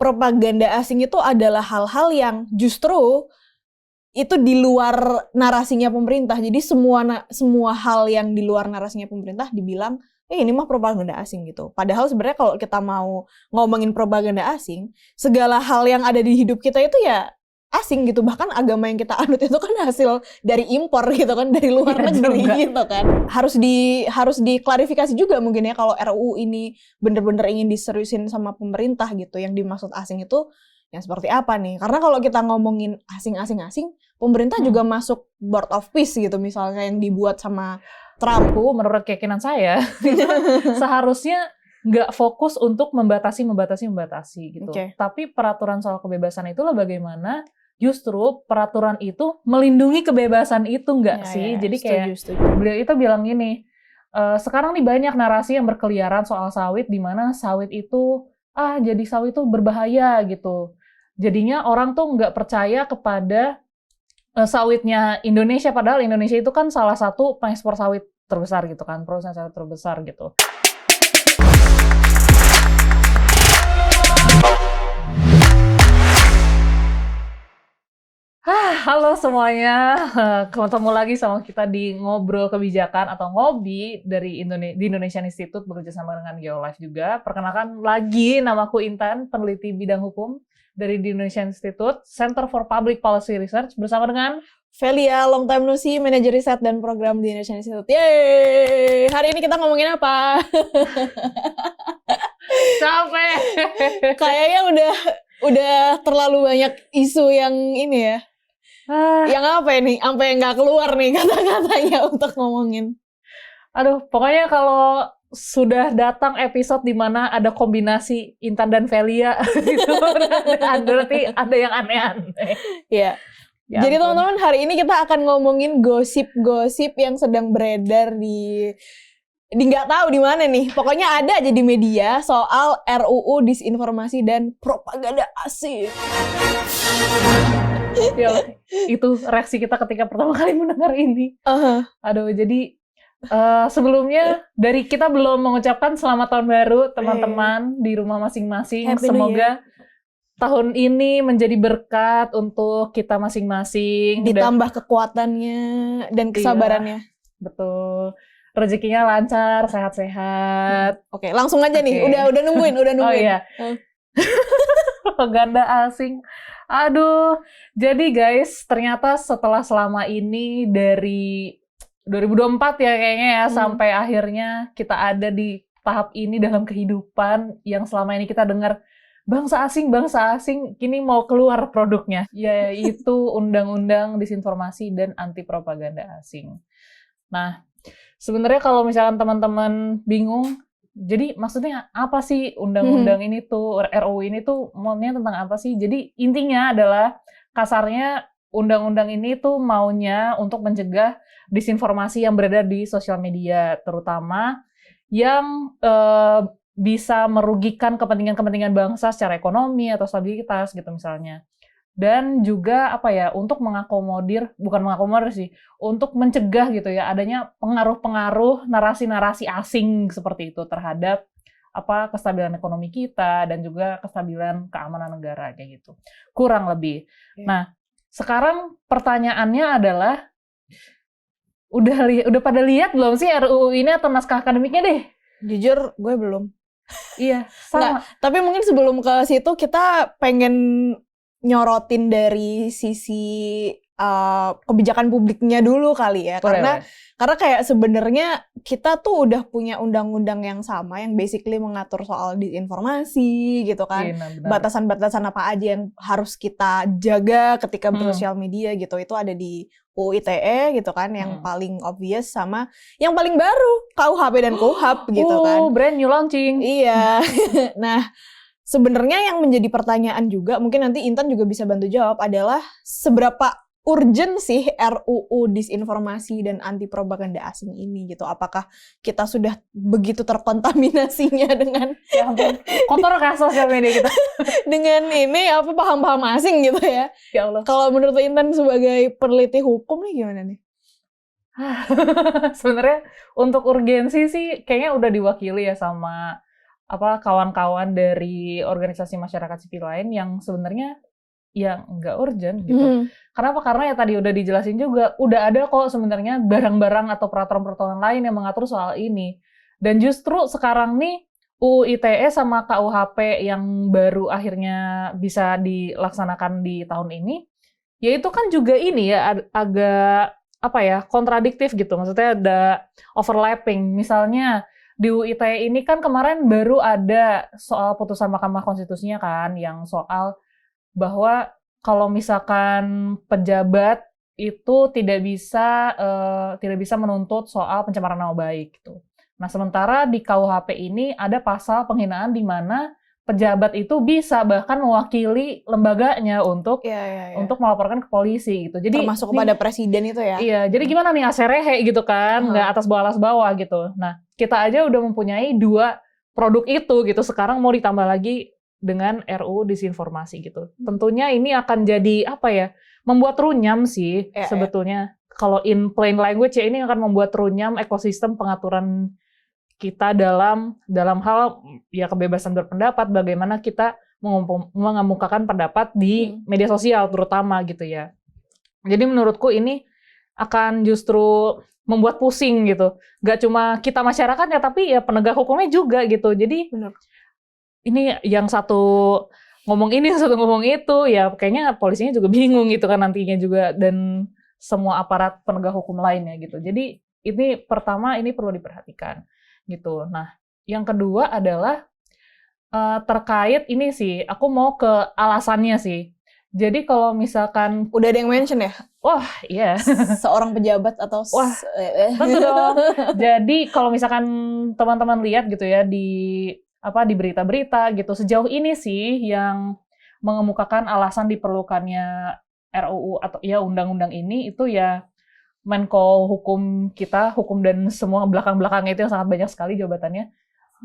propaganda asing itu adalah hal-hal yang justru itu di luar narasinya pemerintah. Jadi semua hal yang di luar narasinya pemerintah dibilang, ini mah propaganda asing gitu. Padahal sebenarnya kalau kita mau ngomongin propaganda asing, segala hal yang ada di hidup kita itu ya asing gitu. Bahkan agama yang kita anut itu kan hasil dari impor gitu kan, dari luar negeri gitu kan. Harus diklarifikasi juga mungkin ya kalau RUU ini bener-bener ingin diseriusin sama pemerintah gitu. Yang dimaksud asing itu yang seperti apa nih? Karena kalau kita ngomongin asing, pemerintah juga masuk Board of Peace gitu misalnya yang dibuat sama Trump. Menurut keyakinan saya, seharusnya nggak fokus untuk membatasi gitu. Okay. Tapi peraturan soal kebebasan itulah bagaimana justru peraturan itu melindungi kebebasan itu nggak sih? Jadi kayak beliau itu bilang gini, sekarang nih banyak narasi yang berkeliaran soal sawit di mana sawit itu jadi sawit itu berbahaya gitu. Jadinya orang tuh nggak percaya kepada sawitnya Indonesia, padahal Indonesia itu kan salah satu pengekspor sawit terbesar gitu kan, produsen sawit terbesar gitu. Halo semuanya, ketemu lagi sama kita di Ngobrol Kebijakan atau Ngobi di Indonesian Institute bekerja sama dengan Geolife juga. Perkenalkan lagi, namaku Intan, peneliti bidang hukum dari di Indonesian Institute, Center for Public Policy Research, bersama dengan Velia, long time no see, manajer riset dan program di Indonesian Institute. Yeay! Hari ini kita ngomongin apa? Capek. Kayaknya udah terlalu banyak isu yang ini ya. Yang apa ini? Sampai nggak keluar nih kata-katanya untuk ngomongin. Aduh, pokoknya kalau sudah datang episode di mana ada kombinasi Intan dan Velia gitu, berarti ada yang aneh-aneh. Iya. Jadi teman-teman, hari ini kita akan ngomongin gosip-gosip yang sedang beredar di nggak tahu di mana nih. Pokoknya ada aja di media soal RUU disinformasi dan propaganda asing. Ya, itu reaksi kita ketika pertama kali mendengar ini. Aduh, jadi sebelumnya dari kita belum mengucapkan selamat tahun baru teman-teman di rumah masing-masing. Semoga tahun ini menjadi berkat untuk kita masing-masing. Ditambah kekuatannya dan kesabarannya. Iya, betul. Rezekinya lancar, sehat-sehat. Oke, langsung aja nih. Udah nungguin. Oh iya. Propaganda asing. Aduh. Jadi guys, ternyata setelah selama ini dari 2024 ya kayaknya ya, sampai akhirnya kita ada di tahap ini dalam kehidupan yang selama ini kita dengar bangsa asing, kini mau keluar produknya, yaitu Undang-Undang Disinformasi dan Anti Propaganda Asing. Nah, sebenarnya kalau misalkan teman-teman bingung, jadi maksudnya apa sih undang-undang ini tuh, RUU ini tuh maunya tentang apa sih? Jadi intinya adalah kasarnya undang-undang ini tuh maunya untuk mencegah disinformasi yang beredar di sosial media, terutama yang bisa merugikan kepentingan-kepentingan bangsa secara ekonomi atau stabilitas gitu misalnya. Dan juga untuk untuk mencegah gitu ya adanya pengaruh-pengaruh narasi-narasi asing seperti itu terhadap kestabilan ekonomi kita dan juga kestabilan keamanan negara kayak gitu. Kurang lebih. Nah, sekarang pertanyaannya adalah udah pada lihat belum sih RUU ini atau naskah akademiknya deh? Jujur gue belum. Iya, sama. Nggak, tapi mungkin sebelum ke situ kita pengen nyorotin dari sisi kebijakan publiknya dulu kali ya. Karena kayak sebenarnya kita tuh udah punya undang-undang yang sama yang basically mengatur soal disinformasi gitu kan. Batasan-batasan apa aja yang harus kita jaga ketika bersosial media gitu. Itu ada di UU ITE gitu kan, yang paling obvious, sama yang paling baru KUHP dan KUHAP gitu kan. Brand new launching. Iya. Nah, sebenarnya yang menjadi pertanyaan juga, mungkin nanti Intan juga bisa bantu jawab, adalah seberapa urgent sih RUU disinformasi dan anti propaganda asing ini gitu. Apakah kita sudah begitu terkontaminasinya dengan kotor kan sosial media kita dengan ini paham-paham asing gitu ya. Ya Allah. Kalau menurut Intan sebagai peneliti hukum nih gimana nih? Sebenarnya untuk urgensi sih kayaknya udah diwakili ya sama kawan-kawan dari organisasi masyarakat sipil lain yang sebenarnya ya nggak urgent gitu. Kenapa? Karena ya tadi udah dijelasin juga, udah ada kok sebenarnya barang-barang atau peraturan-peraturan lain yang mengatur soal ini. Dan justru sekarang nih UU ITE sama KUHP yang baru akhirnya bisa dilaksanakan di tahun ini, ya itu kan juga ini ya agak kontradiktif gitu. Maksudnya ada overlapping. Misalnya di UU ITE ini kan kemarin baru ada soal putusan Mahkamah Konstitusinya kan, yang soal bahwa kalau misalkan pejabat itu tidak bisa menuntut soal pencemaran nama baik gitu. Nah, sementara di KUHP ini ada pasal penghinaan di mana pejabat itu bisa bahkan mewakili lembaganya untuk melaporkan ke polisi gitu. Jadi termasuk kepada presiden itu ya. Iya, jadi gimana nih aserehe gitu kan, nggak atas bawah gitu. Nah, kita aja udah mempunyai 2 produk itu gitu. Sekarang mau ditambah lagi dengan RUU disinformasi gitu. Tentunya ini akan jadi membuat runyam sih sebetulnya. Kalau in plain language ya, ini akan membuat runyam ekosistem pengaturan kita dalam hal ya kebebasan berpendapat, bagaimana kita mengemukakan pendapat di media sosial terutama gitu ya. Jadi menurutku ini akan justru membuat pusing gitu. Gak cuma kita masyarakatnya, tapi ya penegak hukumnya juga gitu. Jadi ini yang satu ngomong ini, yang satu ngomong itu, ya kayaknya polisinya juga bingung gitu kan nantinya juga, dan semua aparat penegak hukum lainnya gitu. Jadi ini pertama, ini perlu diperhatikan gitu. Nah, yang kedua adalah terkait ini sih, aku mau ke alasannya sih. Jadi kalau misalkan udah ada yang mention ya? Wah, iya. Seorang pejabat atau betul dong. Jadi kalau misalkan teman-teman lihat gitu ya di berita-berita gitu, sejauh ini sih yang mengemukakan alasan diperlukannya RUU atau ya undang-undang ini itu ya Menko Hukum kita, hukum dan semua belakang-belakangnya itu yang sangat banyak sekali jabatannya,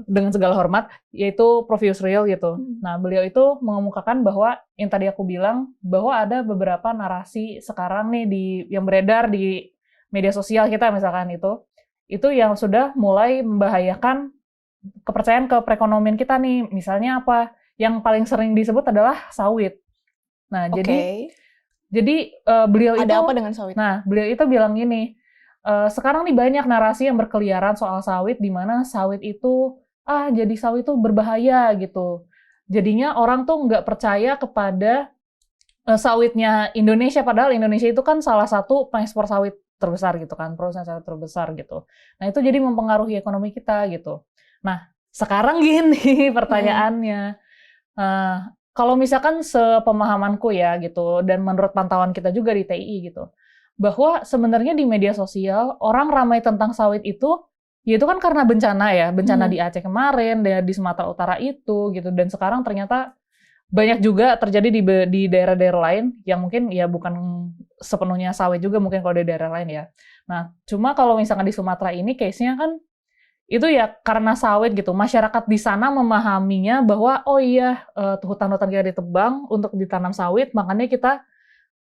dengan segala hormat, yaitu Prof. Yusril gitu. Nah, beliau itu mengemukakan bahwa yang tadi aku bilang, bahwa ada beberapa narasi sekarang nih yang beredar di media sosial kita misalkan itu yang sudah mulai membahayakan kepercayaan ke perekonomian kita nih. Misalnya apa? Yang paling sering disebut adalah sawit. Nah, jadi beliau ada apa dengan sawit? Nah, beliau itu bilang gini, sekarang nih banyak narasi yang berkeliaran soal sawit, di mana sawit itu jadi sawit itu berbahaya gitu. Jadinya orang tuh nggak percaya kepada sawitnya Indonesia, padahal Indonesia itu kan salah satu pengekspor sawit terbesar gitu kan, produsen sawit terbesar gitu. Nah, itu jadi mempengaruhi ekonomi kita gitu. Nah, sekarang gini pertanyaannya, kalau misalkan sepemahamanku ya gitu, dan menurut pantauan kita juga di TI gitu, bahwa sebenarnya di media sosial orang ramai tentang sawit itu, ya itu kan karena bencana ya, bencana di Aceh kemarin, di Sumatera Utara itu gitu, dan sekarang ternyata banyak juga terjadi di daerah-daerah lain yang mungkin ya bukan sepenuhnya sawit juga mungkin kalau di daerah lain ya. Nah, cuma kalau misalkan di Sumatera ini case-nya kan itu ya karena sawit gitu, masyarakat di sana memahaminya bahwa oh iya hutan-hutan kita ditebang untuk ditanam sawit, makanya kita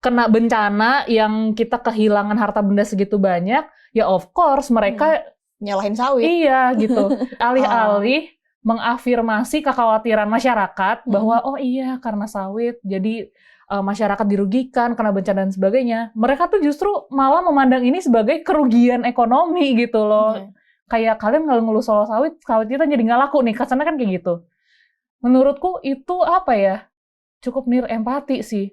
kena bencana yang kita kehilangan harta benda segitu banyak, ya of course mereka nyalahin sawit. Iya gitu, alih-alih mengafirmasi kekhawatiran masyarakat bahwa oh iya karena sawit jadi masyarakat dirugikan kena bencana dan sebagainya, mereka tuh justru malah memandang ini sebagai kerugian ekonomi gitu loh. Kayak kalian ngeluh soal sawit kita jadi nggak laku nih, kesannya kan kayak gitu. Menurutku itu cukup nir empati sih.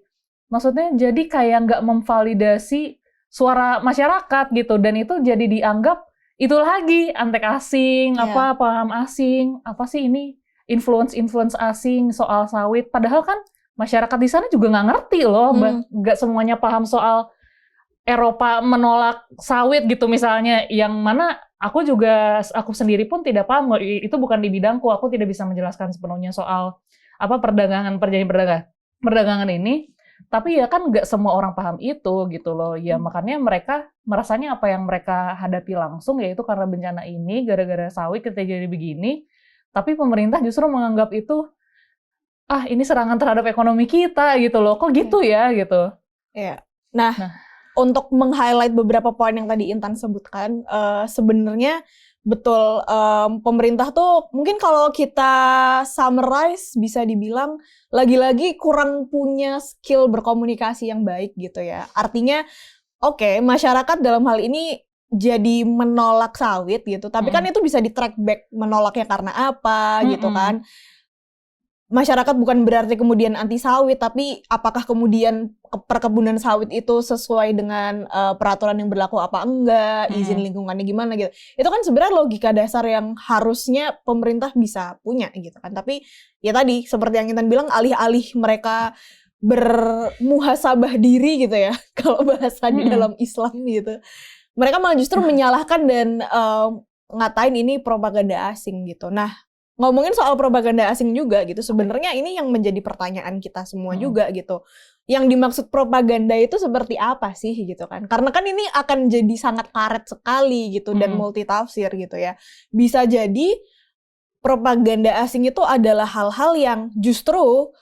Maksudnya jadi kayak nggak memvalidasi suara masyarakat gitu, dan itu jadi dianggap itu lagi antek asing, paham asing, apa sih ini influence asing soal sawit. Padahal kan masyarakat di sana juga nggak ngerti loh, nggak semuanya paham soal Eropa menolak sawit gitu misalnya, yang mana aku sendiri pun tidak paham, itu bukan di bidangku, aku tidak bisa menjelaskan sepenuhnya soal perdagangan ini, tapi ya kan nggak semua orang paham itu gitu loh, ya makanya mereka merasanya apa yang mereka hadapi langsung yaitu karena bencana ini, gara-gara sawit kita jadi begini, tapi pemerintah justru menganggap itu ini serangan terhadap ekonomi kita gitu loh, kok gitu ya gitu. Iya. Nah, untuk meng-highlight beberapa poin yang tadi Intan sebutkan, sebenarnya Betul, pemerintah tuh mungkin kalau kita summarize bisa dibilang lagi-lagi kurang punya skill berkomunikasi yang baik gitu ya. Artinya, oke, masyarakat dalam hal ini jadi menolak sawit gitu, tapi kan itu bisa di-track back menolaknya karena apa gitu kan. Masyarakat bukan berarti kemudian anti sawit, tapi apakah kemudian perkebunan sawit itu sesuai dengan peraturan yang berlaku apa enggak, izin lingkungannya gimana gitu. Itu kan sebenarnya logika dasar yang harusnya pemerintah bisa punya gitu kan. Tapi ya tadi seperti yang Intan bilang, alih-alih mereka bermuhasabah diri gitu ya, kalau bahasa di dalam Islam gitu. Mereka malah justru menyalahkan dan ngatain ini propaganda asing gitu. Nah, ngomongin soal propaganda asing juga gitu, sebenarnya ini yang menjadi pertanyaan kita semua juga gitu. Yang dimaksud propaganda itu seperti apa sih gitu kan? Karena kan ini akan jadi sangat karet sekali gitu dan multitafsir gitu ya. Bisa jadi propaganda asing itu adalah hal-hal yang justru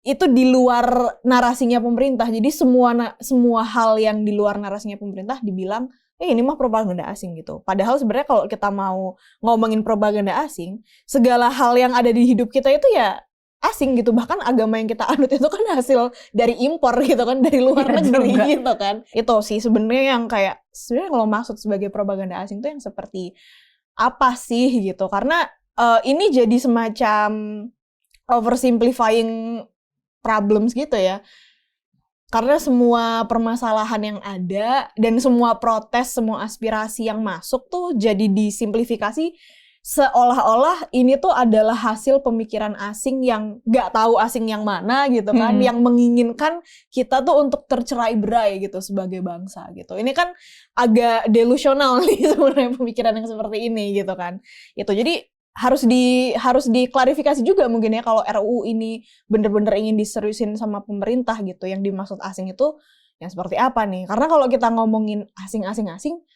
itu di luar narasinya pemerintah. Jadi semua hal yang di luar narasinya pemerintah dibilang ini mah propaganda asing gitu. Padahal sebenarnya kalau kita mau ngomongin propaganda asing, segala hal yang ada di hidup kita itu ya asing gitu. Bahkan agama yang kita anut itu kan hasil dari impor gitu kan, dari luar negeri gitu kan. Itu sih sebenarnya yang kayak sebenarnya kalau maksud sebagai propaganda asing itu yang seperti apa sih gitu. Karena ini jadi semacam oversimplifying problems gitu ya. Karena semua permasalahan yang ada dan semua protes, semua aspirasi yang masuk tuh jadi disimplifikasi seolah-olah ini tuh adalah hasil pemikiran asing yang gak tahu asing yang mana gitu kan, yang menginginkan kita tuh untuk tercerai-berai gitu sebagai bangsa gitu. Ini kan agak delusional nih sebenarnya pemikiran yang seperti ini gitu kan. Itu jadi harus diklarifikasi juga mungkin ya kalau RUU ini bener-bener ingin diseriusin sama pemerintah gitu. Yang dimaksud asing itu yang seperti apa nih? Karena kalau kita ngomongin asing,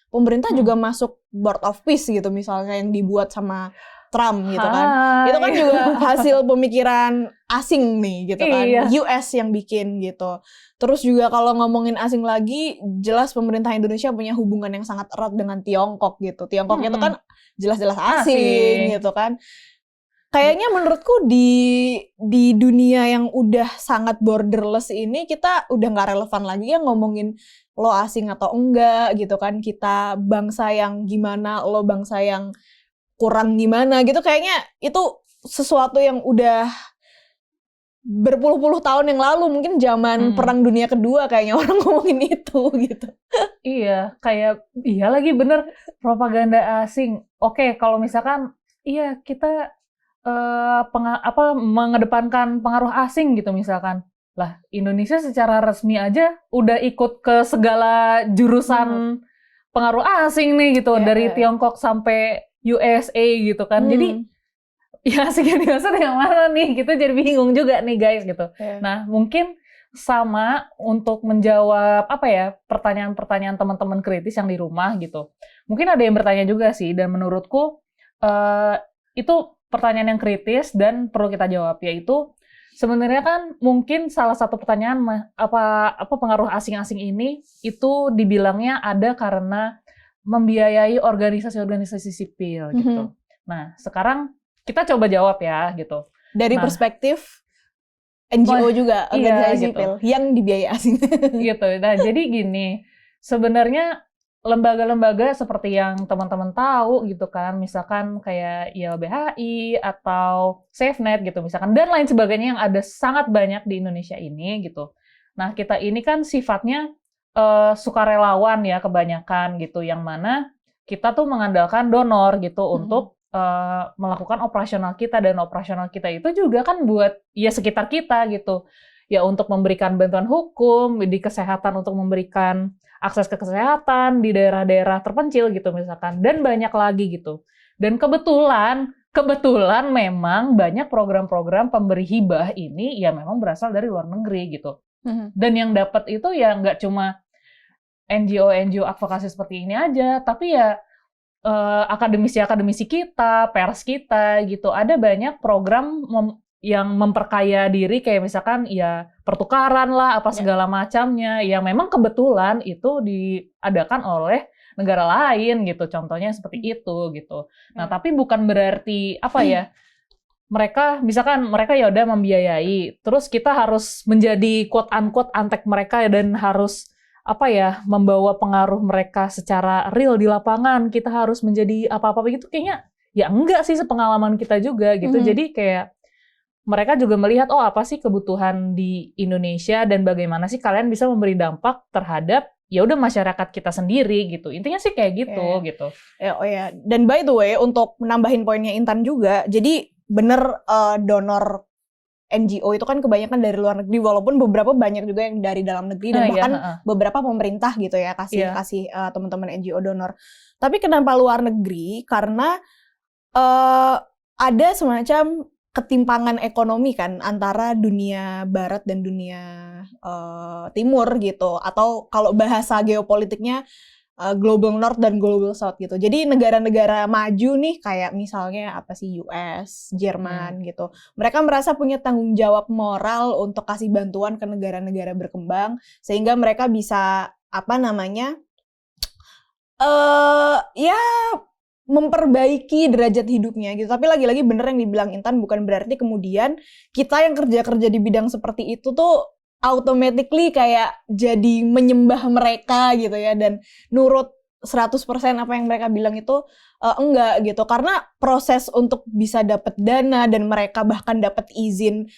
pemerintah juga masuk Board of Peace gitu misalnya yang dibuat sama Trump gitu kan. Itu kan juga hasil pemikiran asing nih gitu kan. US yang bikin gitu. Terus juga kalau ngomongin asing lagi, jelas pemerintah Indonesia punya hubungan yang sangat erat dengan Tiongkok gitu. Tiongkok itu kan jelas-jelas asing gitu kan. Kayaknya menurutku di dunia yang udah sangat borderless ini kita udah nggak relevan lagi ya ngomongin lo asing atau enggak gitu kan. Kita bangsa yang gimana, lo bangsa yang kurang gimana gitu. Kayaknya itu sesuatu yang udah berpuluh-puluh tahun yang lalu, mungkin zaman Perang Dunia Kedua kayaknya orang ngomongin itu gitu. Iya, kayak iya lagi bener propaganda asing. Oke, kalau misalkan iya kita mengedepankan pengaruh asing gitu misalkan. Lah, Indonesia secara resmi aja udah ikut ke segala jurusan pengaruh asing nih gitu, dari Tiongkok sampai USA gitu kan. Jadi ya asing yang dimaksud yang mana nih? Gitu jadi bingung juga nih guys gitu. Nah, mungkin sama untuk menjawab apa ya pertanyaan-pertanyaan teman-teman kritis yang di rumah gitu. Mungkin ada yang bertanya juga sih, dan menurutku itu pertanyaan yang kritis dan perlu kita jawab, yaitu sebenarnya kan mungkin salah satu pertanyaan apa pengaruh asing-asing ini itu dibilangnya ada karena membiayai organisasi-organisasi sipil gitu. Nah, sekarang kita coba jawab ya gitu. Dari perspektif NGO juga, organisasi sipil yang dibiayai asing. Gitu. Nah, jadi gini, sebenarnya lembaga-lembaga seperti yang teman-teman tahu gitu kan, misalkan kayak YLBHI atau SafeNet gitu misalkan, dan lain sebagainya yang ada sangat banyak di Indonesia ini gitu. Nah, kita ini kan sifatnya sukarelawan ya kebanyakan gitu, yang mana kita tuh mengandalkan donor gitu untuk melakukan operasional kita, dan operasional kita itu juga kan buat ya sekitar kita gitu. Ya untuk memberikan bantuan hukum, di kesehatan untuk memberikan akses ke kesehatan di daerah-daerah terpencil gitu misalkan, dan banyak lagi gitu. Dan kebetulan memang banyak program-program pemberi hibah ini ya memang berasal dari luar negeri gitu. Dan yang dapat itu ya nggak cuma NGO advokasi seperti ini aja, tapi ya akademisi kita, pers kita gitu. Ada banyak program yang memperkaya diri, kayak misalkan ya pertukaran lah apa segala macamnya, yang memang kebetulan itu diadakan oleh negara lain gitu. Contohnya seperti itu gitu. Nah, tapi bukan berarti apa ya? Mereka misalkan mereka ya udah membiayai, terus kita harus menjadi quote unquote antek mereka dan harus apa ya, membawa pengaruh mereka secara real di lapangan. Kita harus menjadi apa-apa gitu, kayaknya ya enggak sih, sepengalaman kita juga gitu. Jadi kayak mereka juga melihat, oh apa sih kebutuhan di Indonesia dan bagaimana sih kalian bisa memberi dampak terhadap ya udah masyarakat kita sendiri gitu. Intinya sih kayak gitu gitu. Oh ya, dan by the way untuk menambahin poinnya Intan juga, jadi bener donor NGO itu kan kebanyakan dari luar negeri, walaupun beberapa banyak juga yang dari dalam negeri dan bahkan beberapa pemerintah gitu ya kasih teman-teman NGO donor. Tapi kenapa luar negeri? Karena ada semacam ketimpangan ekonomi kan antara dunia barat dan dunia timur gitu, atau kalau bahasa geopolitiknya global north dan global south gitu. Jadi negara-negara maju nih kayak misalnya apa sih, US, Jerman gitu. Mereka merasa punya tanggung jawab moral untuk kasih bantuan ke negara-negara berkembang sehingga mereka bisa apa namanya? Ya memperbaiki derajat hidupnya gitu. Tapi lagi-lagi bener yang dibilang Intan, bukan berarti kemudian kita yang kerja-kerja di bidang seperti itu tuh automatically kayak jadi menyembah mereka gitu ya dan nurut 100% apa yang mereka bilang itu enggak gitu. Karena proses untuk bisa dapat dana dan mereka bahkan dapat izin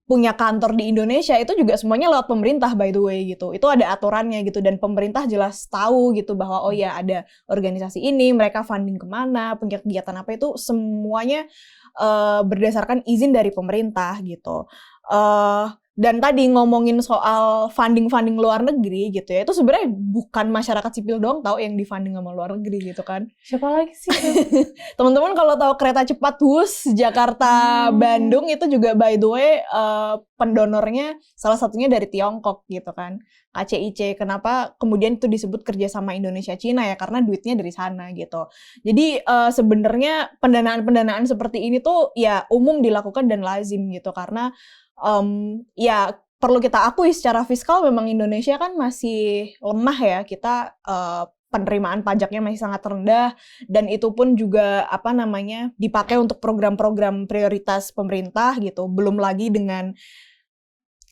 punya kantor di Indonesia itu juga semuanya lewat pemerintah by the way gitu. Itu ada aturannya gitu dan pemerintah jelas tahu gitu bahwa oh ya ada organisasi ini, mereka funding kemana, punya kegiatan apa, itu semuanya berdasarkan izin dari pemerintah gitu. Dan tadi ngomongin soal funding luar negeri gitu ya, itu sebenarnya bukan masyarakat sipil doang tahu yang di-funding sama luar negeri gitu kan. Siapa lagi sih? Teman-teman kalau tahu kereta cepat WUS Jakarta Bandung itu juga by the way pendonornya salah satunya dari Tiongkok gitu kan, KCIC. Kenapa kemudian itu disebut kerjasama Indonesia Cina ya, karena duitnya dari sana gitu. Jadi sebenarnya pendanaan seperti ini tuh ya umum dilakukan dan lazim gitu, karena ya perlu kita akui secara fiskal memang Indonesia kan masih lemah ya, kita penerimaan pajaknya masih sangat rendah dan itu pun juga apa namanya dipakai untuk program-program prioritas pemerintah gitu, belum lagi dengan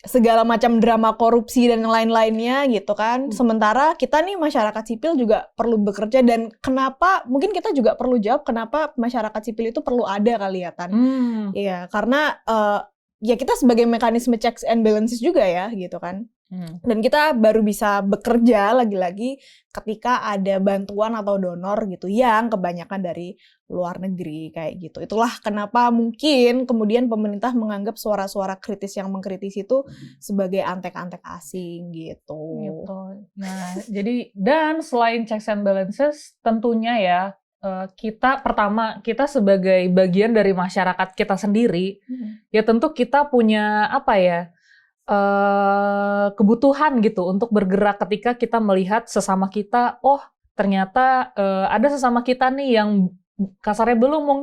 segala macam drama korupsi dan lain-lainnya gitu kan. Sementara kita nih masyarakat sipil juga perlu bekerja, dan kenapa mungkin kita juga perlu jawab kenapa masyarakat sipil itu perlu ada kali ya Tan. Iya, karena ya kita sebagai mekanisme checks and balances juga ya gitu kan. Dan kita baru bisa bekerja lagi-lagi ketika ada bantuan atau donor gitu yang kebanyakan dari luar negeri kayak gitu. Itulah kenapa mungkin kemudian pemerintah menganggap suara-suara kritis yang mengkritisi itu sebagai antek-antek asing gitu. Nah, jadi dan selain checks and balances tentunya ya kita sebagai bagian dari masyarakat kita sendiri, ya tentu kita punya apa ya, kebutuhan gitu untuk bergerak ketika kita melihat sesama kita, oh ternyata ada sesama kita nih yang kasarnya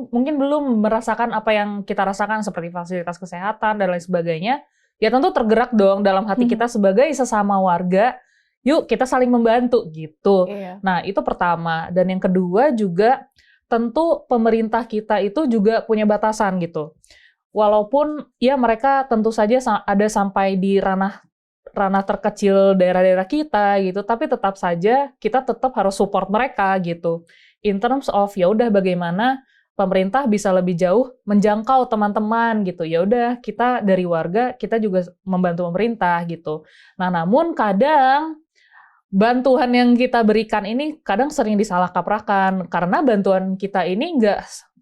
mungkin belum merasakan apa yang kita rasakan seperti fasilitas kesehatan dan lain sebagainya. Ya tentu tergerak dong dalam hati kita sebagai sesama warga. Yuk kita saling membantu gitu. Nah itu pertama. Dan yang kedua juga tentu pemerintah kita itu juga punya batasan gitu. Walaupun ya mereka tentu saja ada sampai di ranah terkecil daerah-daerah kita gitu, tapi tetap saja kita tetap harus support mereka gitu. In terms of ya udah bagaimana pemerintah bisa lebih jauh menjangkau teman-teman gitu. Ya udah kita dari warga kita juga membantu pemerintah gitu. Nah, namun kadang bantuan yang kita berikan ini kadang sering disalah kaprakan karena bantuan kita ini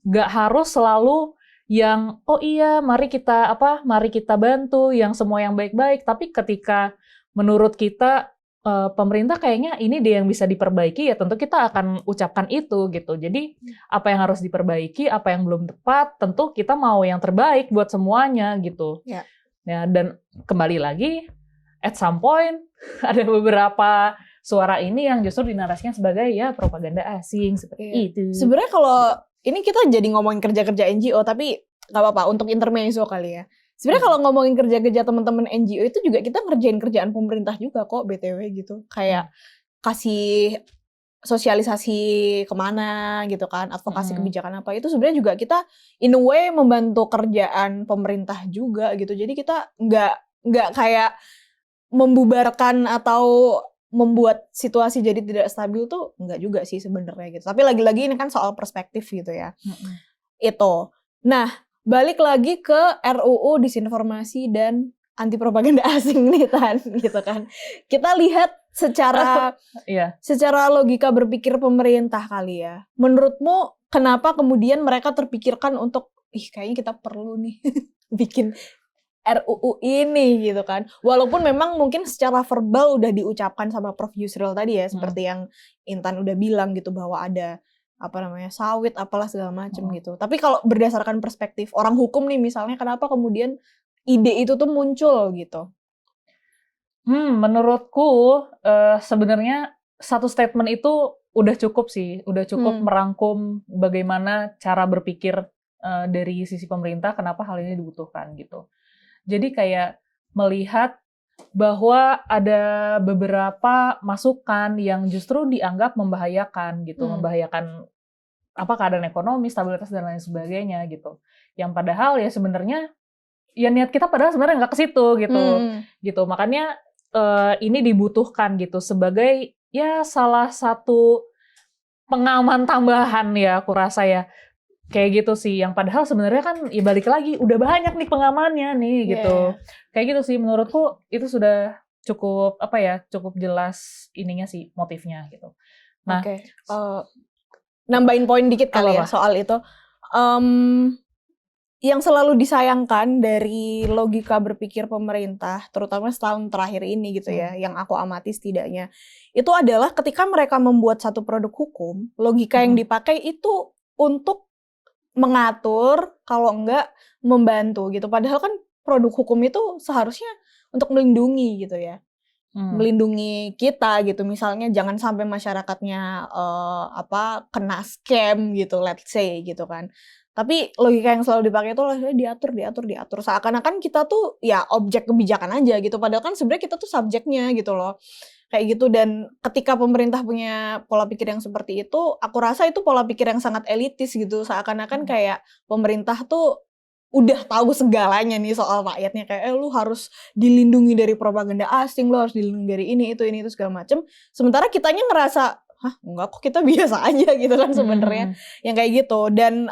nggak harus selalu yang oh iya mari kita bantu yang semua yang baik-baik, tapi ketika menurut kita pemerintah kayaknya ini dia yang bisa diperbaiki, ya tentu kita akan ucapkan itu gitu. Jadi apa yang harus diperbaiki, apa yang belum tepat, tentu kita mau yang terbaik buat semuanya gitu. Ya, dan kembali lagi at some point ada beberapa suara ini yang justru dinarasikan sebagai ya propaganda asing seperti itu. Sebenarnya kalau ini kita jadi ngomongin kerja-kerja NGO, tapi nggak apa-apa untuk intermezzo kali ya. Sebenarnya kalau ngomongin kerja-kerja teman-teman NGO itu juga kita ngerjain kerjaan pemerintah juga kok BTW gitu. Kayak kasih sosialisasi kemana gitu kan, advokasi kebijakan apa, itu sebenarnya juga kita in a way membantu kerjaan pemerintah juga gitu. Jadi kita nggak kayak membubarkan atau membuat situasi jadi tidak stabil tuh enggak juga sih sebenarnya gitu. Tapi lagi-lagi ini kan soal perspektif gitu ya. Itu. Nah, balik lagi ke RUU Disinformasi dan Anti Propaganda Asing nih Tan, gitu kan. Kita lihat secara logika berpikir pemerintah kali ya. Menurutmu kenapa kemudian mereka terpikirkan untuk kayaknya kita perlu nih bikin RUU ini gitu kan. Walaupun memang mungkin secara verbal udah diucapkan sama Prof. Yusril tadi ya, seperti yang Intan udah bilang gitu bahwa ada sawit apalah segala macem gitu. Tapi kalau berdasarkan perspektif orang hukum nih misalnya, kenapa kemudian ide itu tuh muncul gitu? Menurutku sebenarnya satu statement itu udah cukup sih, udah cukup merangkum bagaimana cara berpikir dari sisi pemerintah kenapa hal ini dibutuhkan gitu. Jadi kayak melihat bahwa ada beberapa masukan yang justru dianggap membahayakan gitu, membahayakan keadaan ekonomi, stabilitas dan lain sebagainya gitu. Yang padahal ya sebenarnya ya niat kita padahal sebenarnya nggak ke situ gitu. Gitu. Makanya ini dibutuhkan gitu sebagai ya salah satu pengaman tambahan ya aku rasa ya. Kayak gitu sih, yang padahal sebenarnya kan ya balik lagi udah banyak nih pengamannya nih gitu. Kayak gitu sih menurutku itu sudah cukup cukup jelas ininya sih motifnya gitu. Nah, nambahin poin dikit kali ya soal itu. Yang selalu disayangkan dari logika berpikir pemerintah, terutama setahun terakhir ini gitu ya, yang aku amati setidaknya, itu adalah ketika mereka membuat satu produk hukum, logika yang dipakai itu untuk mengatur, kalau enggak membantu gitu. Padahal kan produk hukum itu seharusnya untuk melindungi gitu ya. Melindungi kita gitu. Misalnya jangan sampai masyarakatnya kena scam gitu, let's say gitu kan. Tapi logika yang selalu dipakai itu diatur. Seakan-akan kita tuh ya objek kebijakan aja gitu. Padahal kan sebenarnya kita tuh subjeknya gitu loh. Kayak gitu, dan ketika pemerintah punya pola pikir yang seperti itu, aku rasa itu pola pikir yang sangat elitis gitu. Seakan-akan kayak pemerintah tuh udah tahu segalanya nih soal rakyatnya, kayak lu harus dilindungi dari propaganda asing, lu harus dilindungi dari ini itu segala macem. Sementara kitanya ngerasa, enggak kok, kita biasa aja gitu kan sebenarnya. Yang kayak gitu. Dan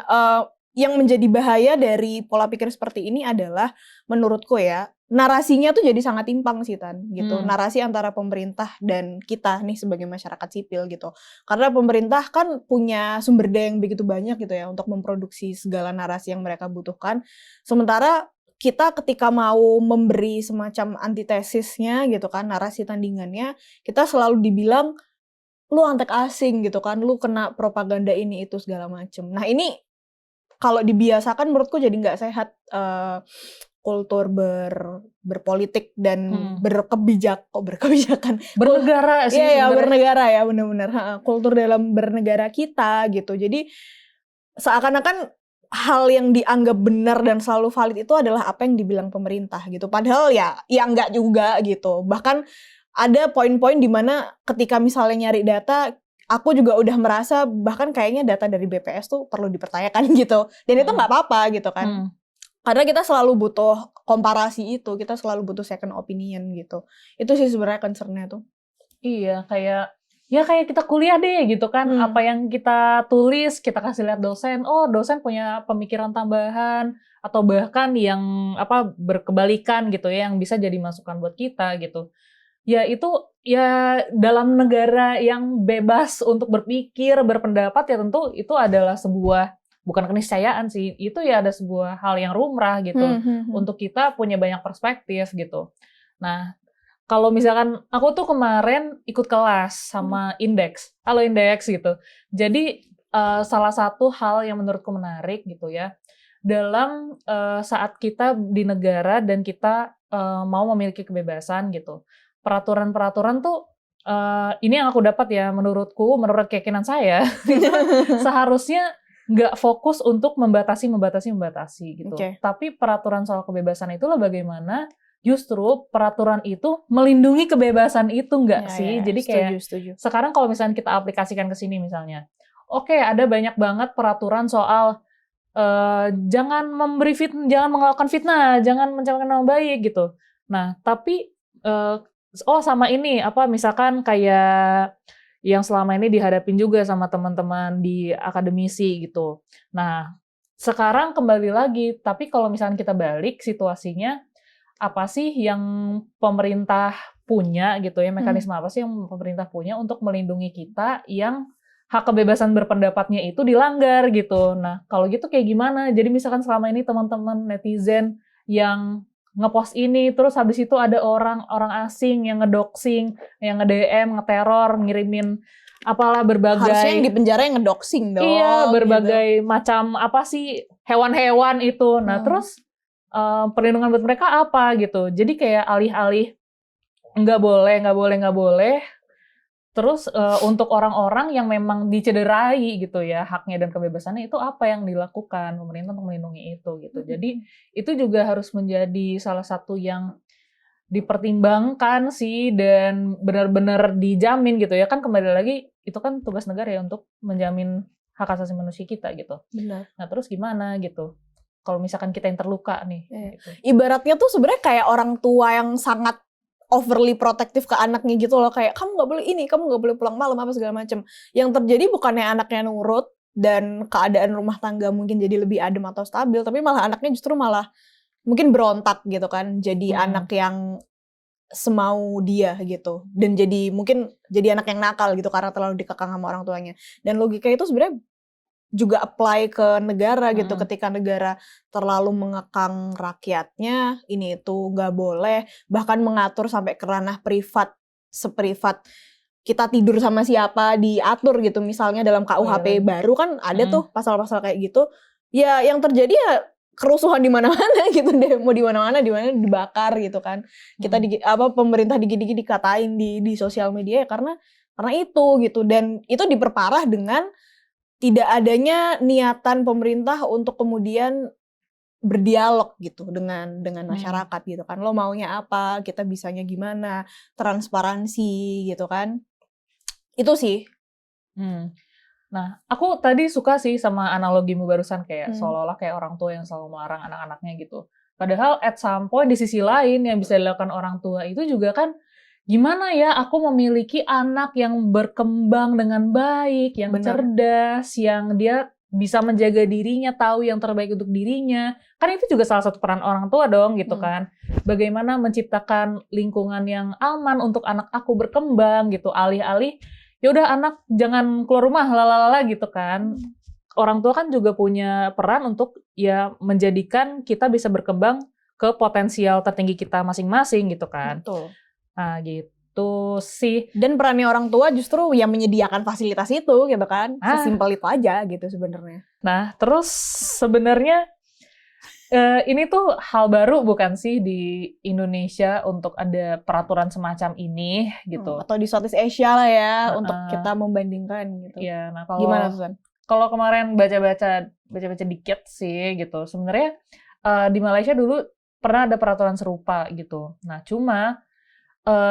yang menjadi bahaya dari pola pikir seperti ini adalah menurutku ya, narasinya tuh jadi sangat timpang sih Tan gitu. Narasi antara pemerintah dan kita nih sebagai masyarakat sipil gitu. Karena pemerintah kan punya sumber daya yang begitu banyak gitu ya untuk memproduksi segala narasi yang mereka butuhkan. Sementara kita ketika mau memberi semacam antitesisnya gitu kan, narasi tandingannya, kita selalu dibilang lu antek asing gitu kan, lu kena propaganda ini itu segala macem. Nah ini kalau dibiasakan menurutku jadi nggak sehat kultur berpolitik dan berkebijakan. Bernegara sih. Iya, bernegara ya, benar-benar. Kultur dalam bernegara kita gitu. Jadi seakan-akan hal yang dianggap benar dan selalu valid itu adalah apa yang dibilang pemerintah gitu. Padahal ya enggak juga gitu. Bahkan ada poin-poin di mana ketika misalnya nyari data, aku juga udah merasa bahkan kayaknya data dari BPS tuh perlu dipertanyakan gitu. Dan itu nggak apa-apa gitu kan. Karena kita selalu butuh komparasi itu, kita selalu butuh second opinion gitu. Itu sih sebenarnya concern-nya tuh. Iya, kayak kita kuliah deh gitu kan. Apa yang kita tulis, kita kasih lihat dosen. Oh, dosen punya pemikiran tambahan atau bahkan yang berkebalikan gitu ya, yang bisa jadi masukan buat kita gitu. Ya itu ya dalam negara yang bebas untuk berpikir, berpendapat ya tentu itu adalah sebuah, bukan keniscayaan sih, itu ya ada sebuah hal yang lumrah gitu untuk kita punya banyak perspektif gitu. Nah, kalau misalkan aku tuh kemarin ikut kelas sama Indeks, halo Indeks gitu. Jadi salah satu hal yang menurutku menarik gitu ya, dalam saat kita di negara dan kita mau memiliki kebebasan gitu. Peraturan-peraturan tuh ini yang aku dapat ya menurut keyakinan saya seharusnya nggak fokus untuk membatasi gitu. Tapi peraturan soal kebebasan itulah bagaimana justru peraturan itu melindungi kebebasan itu nggak sih? Jadi kayak setuju. sekarang kalau misalnya kita aplikasikan ke sini misalnya, oke, ada banyak banget peraturan soal jangan jangan melakukan fitnah, jangan mencemarkan nama baik gitu. Nah, tapi sama ini misalkan kayak yang selama ini dihadapin juga sama teman-teman di akademisi gitu. Nah, sekarang kembali lagi, tapi kalau misalnya kita balik situasinya, apa sih yang pemerintah punya gitu ya, mekanisme apa sih yang pemerintah punya untuk melindungi kita yang hak kebebasan berpendapatnya itu dilanggar gitu. Nah, kalau gitu kayak gimana? Jadi misalkan selama ini teman-teman netizen yang ngepost ini, terus habis itu ada orang asing yang ngedoxing, yang nge-DM, ngeteror, ngirimin apalah Harusnya yang berbagai di penjara yang ngedoxing dong. iya, gitu. berbagai macam apa sih hewan-hewan itu. Nah, terus perlindungan buat mereka apa gitu. Jadi kayak alih-alih nggak boleh. Terus untuk orang-orang yang memang dicederai gitu ya haknya dan kebebasannya, itu apa yang dilakukan pemerintah untuk melindungi itu gitu. Jadi itu juga harus menjadi salah satu yang dipertimbangkan sih dan benar-benar dijamin gitu ya. Kan kembali lagi itu kan tugas negara ya untuk menjamin hak asasi manusia kita gitu. Benar. Nah, terus gimana gitu? Kalau misalkan kita yang terluka nih. Gitu. Ibaratnya tuh sebenarnya kayak orang tua yang sangat overly protektif ke anaknya gitu loh, kayak kamu nggak boleh ini, kamu nggak boleh pulang malam apa segala macam. Yang terjadi bukannya anaknya nurut dan keadaan rumah tangga mungkin jadi lebih adem atau stabil, tapi malah anaknya justru malah mungkin berontak gitu kan, jadi anak yang semau dia gitu, dan mungkin jadi anak yang nakal gitu karena terlalu dikekang sama orang tuanya. Dan logika itu sebenarnya juga apply ke negara gitu, ketika negara terlalu mengekang rakyatnya, ini itu nggak boleh, bahkan mengatur sampai ke ranah privat, seprivat kita tidur sama siapa diatur gitu, misalnya dalam KUHP baru kan ada tuh pasal-pasal kayak gitu, ya yang terjadi ya kerusuhan di mana-mana gitu deh, mau di mana-mana dibakar gitu kan. Kita pemerintah dikit-dikit dikatain di sosial media ya karena itu gitu, dan itu diperparah dengan tidak adanya niatan pemerintah untuk kemudian berdialog gitu dengan masyarakat gitu kan. Lo maunya apa, kita bisanya gimana, transparansi gitu kan. Itu sih. Nah, aku tadi suka sih sama analogimu barusan kayak seolah-olah kayak orang tua yang selalu melarang anak-anaknya gitu. Padahal at some point di sisi lain yang bisa dilakukan orang tua itu juga kan gimana ya aku memiliki anak yang berkembang dengan baik, yang cerdas, yang dia bisa menjaga dirinya, tahu yang terbaik untuk dirinya. Kan itu juga salah satu peran orang tua dong gitu kan. Bagaimana menciptakan lingkungan yang aman untuk anak aku berkembang gitu, alih-alih ya udah anak jangan keluar rumah lalala gitu kan. Orang tua kan juga punya peran untuk ya menjadikan kita bisa berkembang ke potensial tertinggi kita masing-masing gitu kan. Betul. Nah, gitu sih. Dan perannya orang tua justru yang menyediakan fasilitas itu gitu kan. Sesimpel itu aja gitu sebenarnya. Nah, terus sebenarnya ini tuh hal baru bukan sih di Indonesia untuk ada peraturan semacam ini gitu. Atau di Southeast Asia lah ya untuk kita membandingkan gitu. Iya, nah gimana Susan? Kalau kemarin baca-baca dikit sih gitu. Sebenarnya di Malaysia dulu pernah ada peraturan serupa gitu. Nah, cuma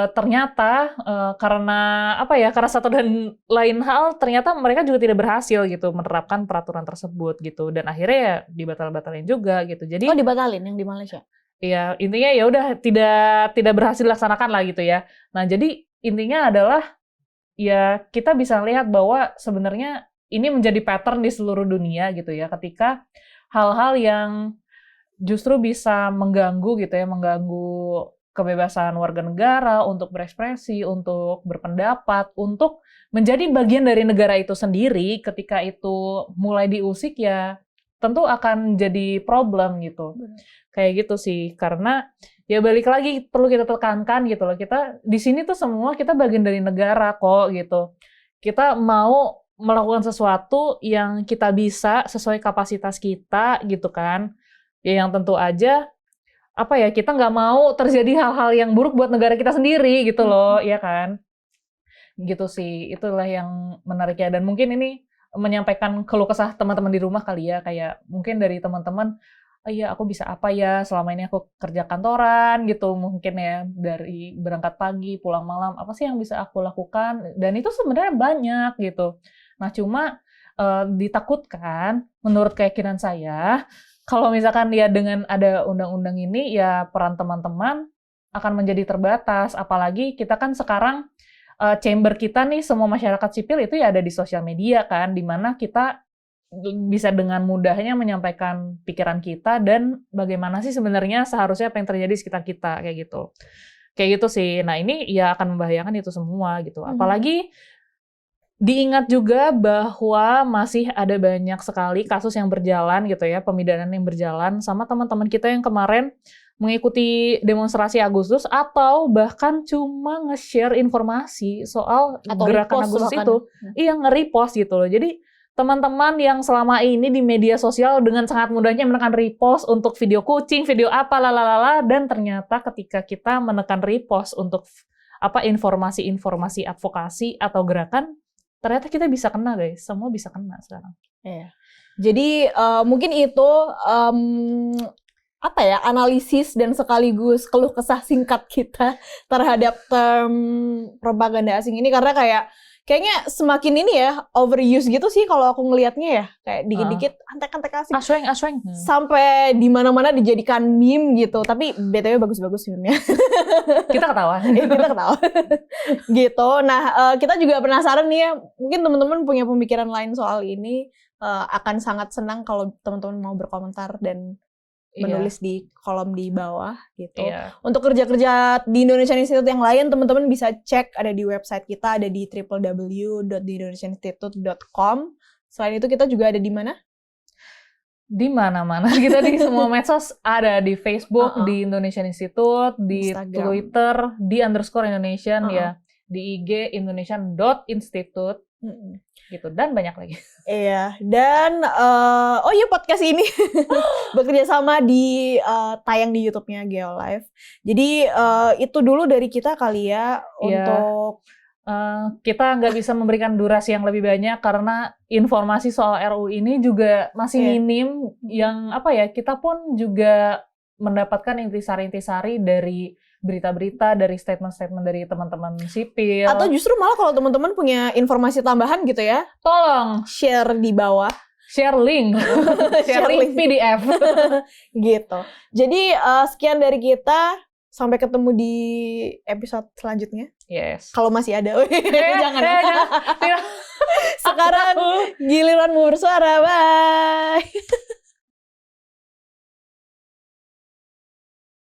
ternyata karena karena satu dan lain hal ternyata mereka juga tidak berhasil gitu menerapkan peraturan tersebut gitu, dan akhirnya ya dibatalin juga gitu. Jadi dibatalin yang di Malaysia? Iya, intinya ya udah tidak berhasil dilaksanakan lah gitu ya. Nah, jadi intinya adalah ya kita bisa lihat bahwa sebenarnya ini menjadi pattern di seluruh dunia gitu ya, ketika hal-hal yang justru bisa mengganggu gitu ya, mengganggu kebebasan warga negara untuk berekspresi, untuk berpendapat, untuk menjadi bagian dari negara itu sendiri, ketika itu mulai diusik ya tentu akan jadi problem gitu. Kayak gitu sih, karena ya balik lagi perlu kita tekankan gitu loh, kita di sini tuh semua kita bagian dari negara kok gitu. Kita mau melakukan sesuatu yang kita bisa sesuai kapasitas kita gitu kan. Ya yang tentu aja kita nggak mau terjadi hal-hal yang buruk buat negara kita sendiri gitu loh, ya kan? Gitu sih, itulah yang menariknya. Dan mungkin ini menyampaikan keluh kesah teman-teman di rumah kali ya, kayak mungkin dari teman-teman iya aku bisa apa ya, selama ini aku kerja kantoran gitu mungkin ya, dari berangkat pagi pulang malam, apa sih yang bisa aku lakukan, dan itu sebenarnya banyak gitu. Nah cuma ditakutkan menurut keyakinan saya, kalau misalkan ya dengan ada undang-undang ini ya peran teman-teman akan menjadi terbatas, apalagi kita kan sekarang chamber kita nih semua masyarakat sipil itu ya ada di sosial media kan, di mana kita bisa dengan mudahnya menyampaikan pikiran kita dan bagaimana sih sebenarnya seharusnya apa yang terjadi di sekitar kita kayak gitu. Kayak gitu sih. Nah, ini ya akan membahayakan itu semua gitu. Apalagi diingat juga bahwa masih ada banyak sekali kasus yang berjalan gitu ya, pemidanaan yang berjalan sama teman-teman kita yang kemarin mengikuti demonstrasi Agustus atau bahkan cuma nge-share informasi soal Atau gerakan repost Agustus bahkan. itu. Iya, nge-repost gitu loh. Jadi teman-teman yang selama ini di media sosial dengan sangat mudahnya menekan repost untuk video kucing, video apa, lalalala, dan ternyata ketika kita menekan repost untuk informasi-informasi advokasi atau gerakan, ternyata kita bisa kena guys, semua bisa kena sekarang. Iya. Jadi mungkin itu analisis dan sekaligus keluh kesah singkat kita terhadap term propaganda asing ini, karena kayaknya semakin ini ya overuse gitu sih kalau aku ngelihatnya ya, kayak dikit-dikit antek-antek asing Asweng. sampai di mana-mana dijadikan meme gitu. Tapi BTW bagus-bagus meme-nya. Kita ketawa. Kita ketawa. Gitu. Nah, kita juga penasaran nih ya, mungkin teman-teman punya pemikiran lain soal ini, akan sangat senang kalau teman-teman mau berkomentar dan menulis di kolom di bawah gitu. Iya. Untuk kerja-kerja di Indonesian Institute yang lain, teman-teman bisa cek, ada di website kita, ada di www.theindonesianinstitute.com. Selain itu kita juga ada di mana? Di mana-mana. Kita di semua medsos ada, di Facebook, di Indonesian Institute, di Instagram. Twitter, di _Indonesian ya, di IG indonesian.institute. Gitu, dan banyak lagi. Iya, dan podcast ini bekerja sama tayang di YouTube-nya Geolive. Jadi itu dulu dari kita kali ya, untuk kita nggak bisa memberikan durasi yang lebih banyak karena informasi soal RU ini juga masih minim, yang kita pun juga mendapatkan intisari-intisari dari berita-berita, dari statement-statement dari teman-teman sipil. Atau justru malah kalau teman-teman punya informasi tambahan gitu ya, tolong share di bawah. Share link. Share link PDF. Gitu. Jadi sekian dari kita. Sampai ketemu di episode selanjutnya. Yes. Kalau masih ada. Jangan. Jangan. Sekarang giliranmu bersuara. Bye.